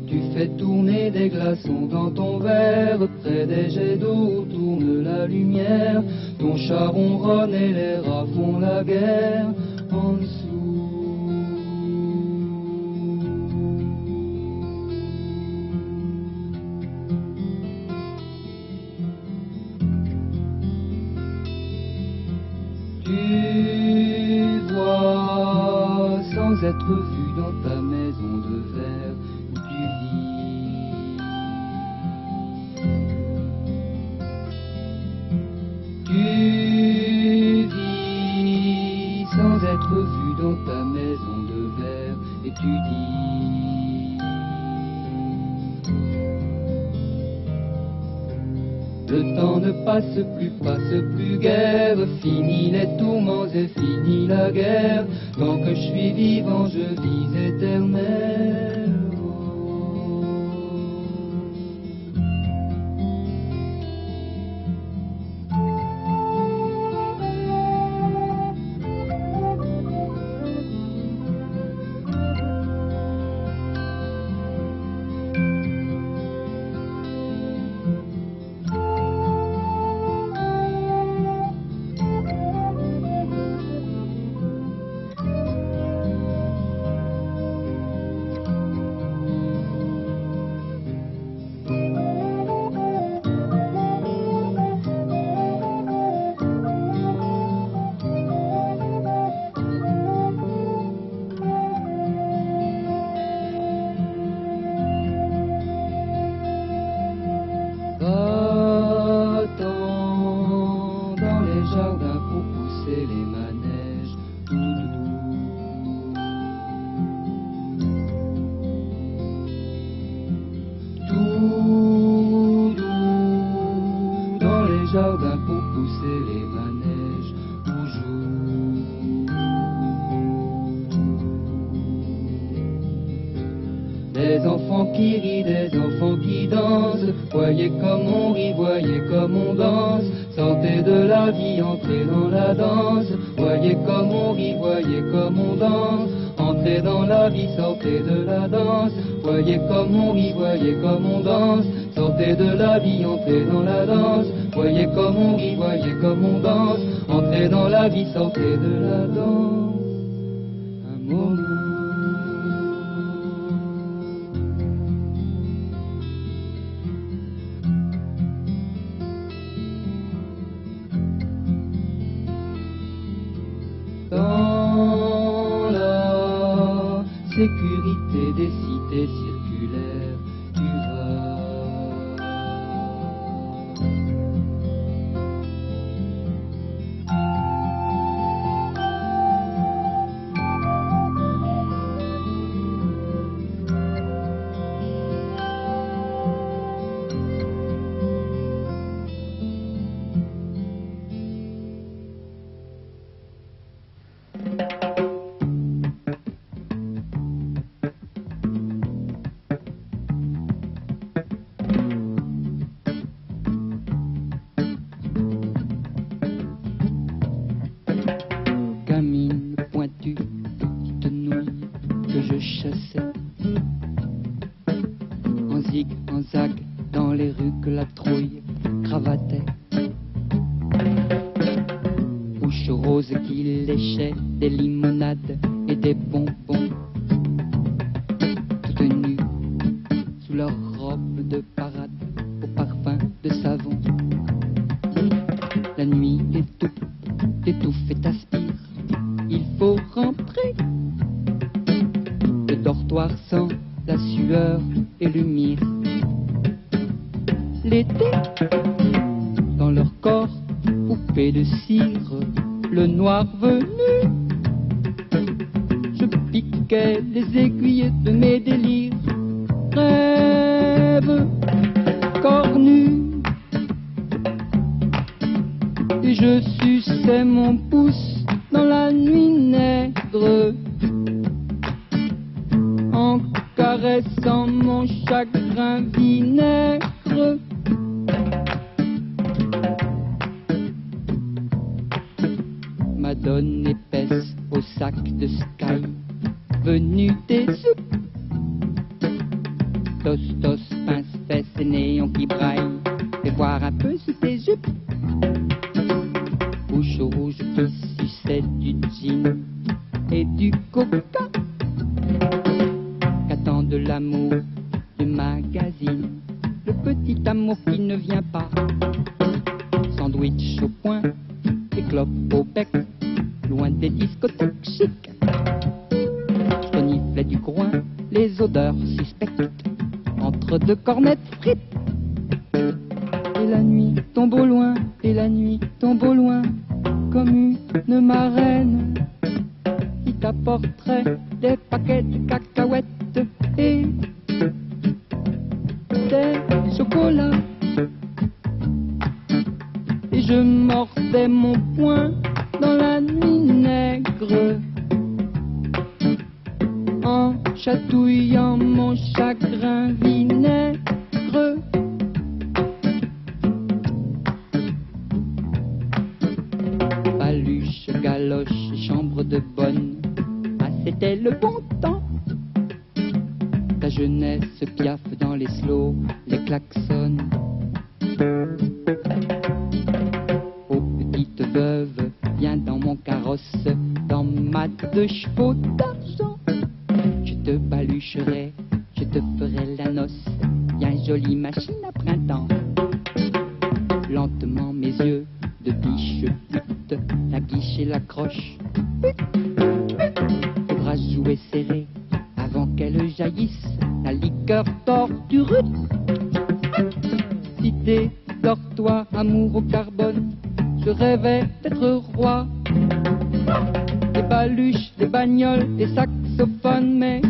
Tu fais tourner des glaçons dans ton verre, près des jets d'eau tourne la lumière. Ton chat ronronne et les rats font la guerre en dessous. Tu vois sans être vu dans ta maison de verre où tu vis. Tu vis sans être vu dans ta maison de verre et tu dis: le temps ne passe plus guère, fini les tourments et fini la guerre. Tant que je suis vivant, je vis éternel. Jardin pour pousser les manèges où joue. Des enfants qui rient, des enfants qui dansent. Voyez comme on rit, voyez comme on danse. Sentez de la vie entrer dans la danse. Voyez comme on rit, voyez comme on danse. Entrez dans la vie, sortez de la danse. Voyez comme on rit, voyez comme on danse. Sortez de la vie, entrez dans la danse. Voyez comme on rit, voyez comme on danse. Entrez dans la vie, sortez de la danse. Un moment. Dans la sécurité des cités circulaires, tu vas. Gamine pointue, petite nouille que je chassais en zig, en zag, dans les rues que la trouille cravatait. Bouche rose qui léchait des limonades et des bonbons, toutes nues sous leur robe de parade au parfum de savon. La nuit étouffe et t'aspire. Il faut rentrer. Le dortoir sent la sueur et l'humire. L'été, dans leur corps, poupée de cire, le noir venu. Je piquais les aiguilles de mes délires. Rêve, corps nu. Et je suçais mon pouce dans la nuit nègre, en caressant mon chagrin vinaigre. Madone épaisse au sac de Sky, venue des soupes, tostos, pince, fesses et néons qui braille. Fais voir un peu sous tes jupes. Bouche rouge qui sucette du gin et du coca. Qu'attend de l'amour du magazine, le petit amour qui ne vient pas. Sandwich au poing, et clopes au bec, loin des discothèques chics. Je reniflais du groin les odeurs suspectes, entre deux cornettes frites. Et la nuit tombe au loin, et la nuit tombe au loin, comme une marraine qui t'apporterait des paquets de cacahuètes et des chocolats. Et je mordais mon poing dans la nuit nègre, en chatouillant mon chagrin vinaigre. Paluche, galoche, chambre de bonne, ah c'était le bon temps. Ta jeunesse piaffe dans les slows, les klaxons. Oh petite veuve, viens dans mon carrosse, dans ma 2 chevaux d'argent. Je te balucherai, je te ferai la noce, viens jolie machine à printemps. Lentement mes yeux de biche pute, la guiche et la croche. Les bras joués serrés, avant qu'elle jaillisse, la liqueur torturute. Cité, dors-toi, amour au carbone, je rêvais d'être roi. Des baluches, des bagnoles, des saxophones, mais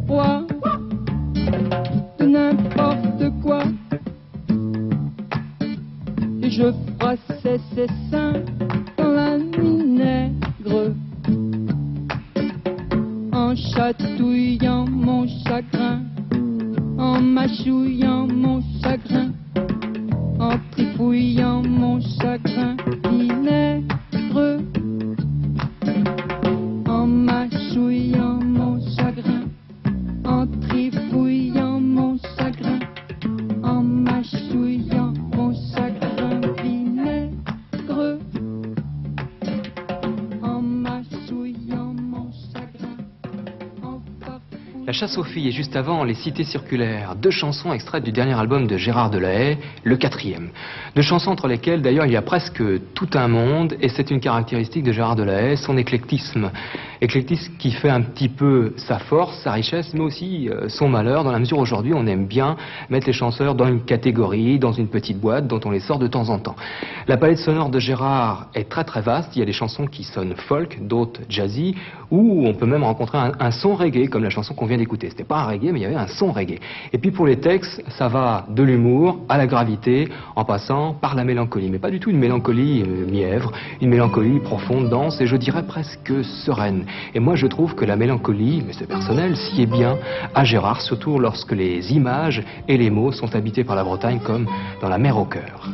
roi de n'importe quoi. Et je froissais ses seins dans la nuit nègre, en chatouillant mon chagrin, en mâchouillant mon chagrin, en trifouillant mon chagrin vinaigre, en mâchouillant mon chagrin, en trifouillant mon chagrin, en mâchouillant mon chagrin vinaigre, en mâchouillant mon chagrin, en farfouillant. La chasse aux filles et juste avant, les cités circulaires. 2 chansons extraites du dernier album de Gérard Delahaye, le 4e. 2 chansons entre lesquelles d'ailleurs il y a presque tout un monde, et c'est une caractéristique de Gérard Delahaye, son éclectisme. Éclectisme qui fait un petit peu sa force, sa richesse, mais aussi son malheur, dans la mesure où aujourd'hui on aime bien mettre les chanteurs dans une catégorie, dans une petite boîte dont on les sort de temps en temps. La palette sonore de Gérard est très très vaste, il y a des chansons qui sonnent folk, d'autres jazzy, où on peut même rencontrer un son reggae, comme la chanson qu'on vient d'écouter. C'était pas un reggae, mais il y avait un son reggae. Et puis pour les textes, ça va de l'humour à la gravité, en passant par la mélancolie. Mais pas du tout une mélancolie mièvre, une mélancolie profonde, dense, et je dirais presque sereine. Et moi je trouve que la mélancolie, mais c'est personnel, sied bien à Gérard, surtout lorsque les images et les mots sont habités par la Bretagne comme dans La mer au cœur.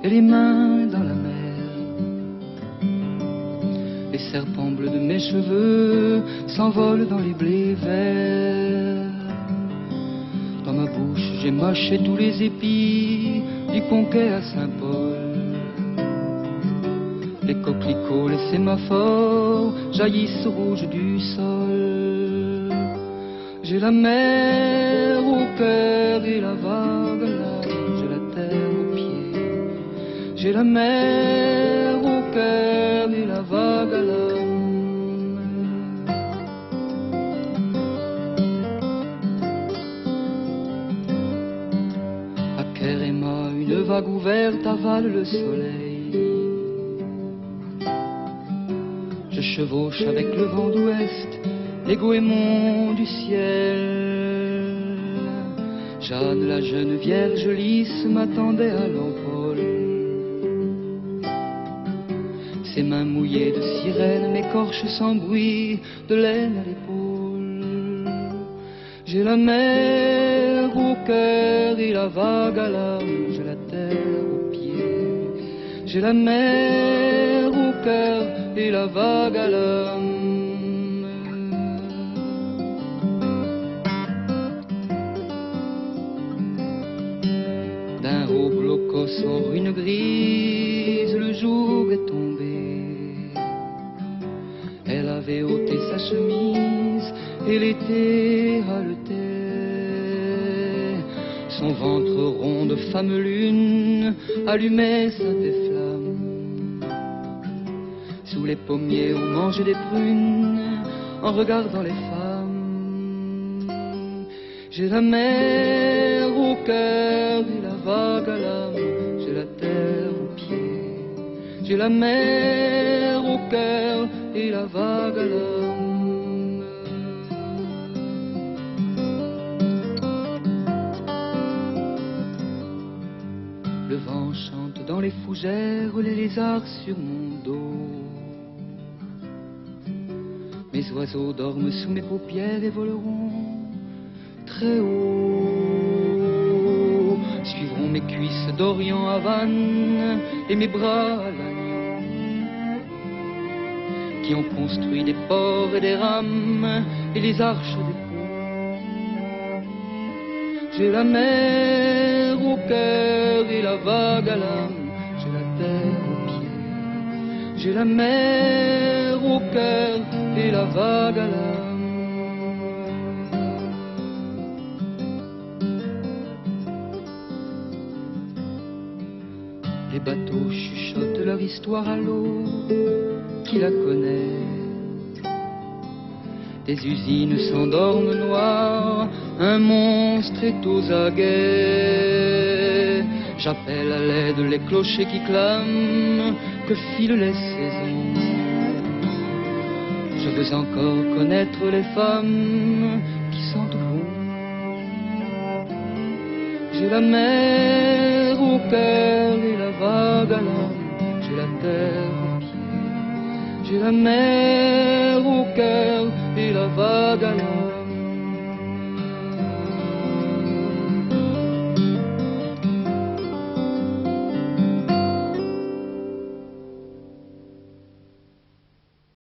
Et les mains dans la mer. Les serpents bleus de mes cheveux s'envolent dans les blés verts. Dans ma bouche j'ai mâché tous les épis du Conquet à Saint-Paul. Les coquelicots, les sémaphores jaillissent au rouge du sol. J'ai la mer au cœur et la vague à l'âme, j'ai la terre aux pieds. J'ai la mer au cœur et la vague à l'âme. À Kerema, une Une vague ouverte avale le soleil. Je chevauche avec le vent d'ouest les goémons du ciel. Jeanne, la jeune vierge lisse, m'attendait à l'envol. Ses mains mouillées de sirène m'écorchent sans bruit de laine à l'épaule. J'ai la mer au cœur et la vague à l'âme, j'ai la terre aux pieds. J'ai la mer au cœur et la vague à l'âme. D'un haut blocos en ruine grise, le jour est tombé. Elle avait ôté sa chemise et l'été haletait. Son ventre rond de femme lune allumait sa des flammes. Sous les pommiers on mangeait des prunes en regardant les femmes. J'ai la mer au cœur et la vague à l'âme, j'ai la terre aux pieds. J'ai la mer au cœur et la vague à l'âme. Le vent chante dans les fougères, les lézards sur mon dos. Mes oiseaux dorment sous mes paupières et voleront très haut. Suivront mes cuisses d'Orient à Vannes et mes bras à l'agneau, qui ont construit des ports et des rames et les arches des ponts. J'ai la mer au cœur et la vague à l'âme, j'ai la terre aux pieds. J'ai la mer au cœur et la vague à l'âme. Les bateaux chuchotent leur histoire à l'eau, qui la connaît. Des usines s'endorment noires, un monstre est aux aguets. J'appelle à l'aide les clochers qui clament, que filent les saisons. Je veux encore connaître les femmes qui sentent bon. J'ai la mer au cœur et la vague à l'âme, j'ai la terre aux pieds. J'ai la mer au cœur et la vague à l'âme.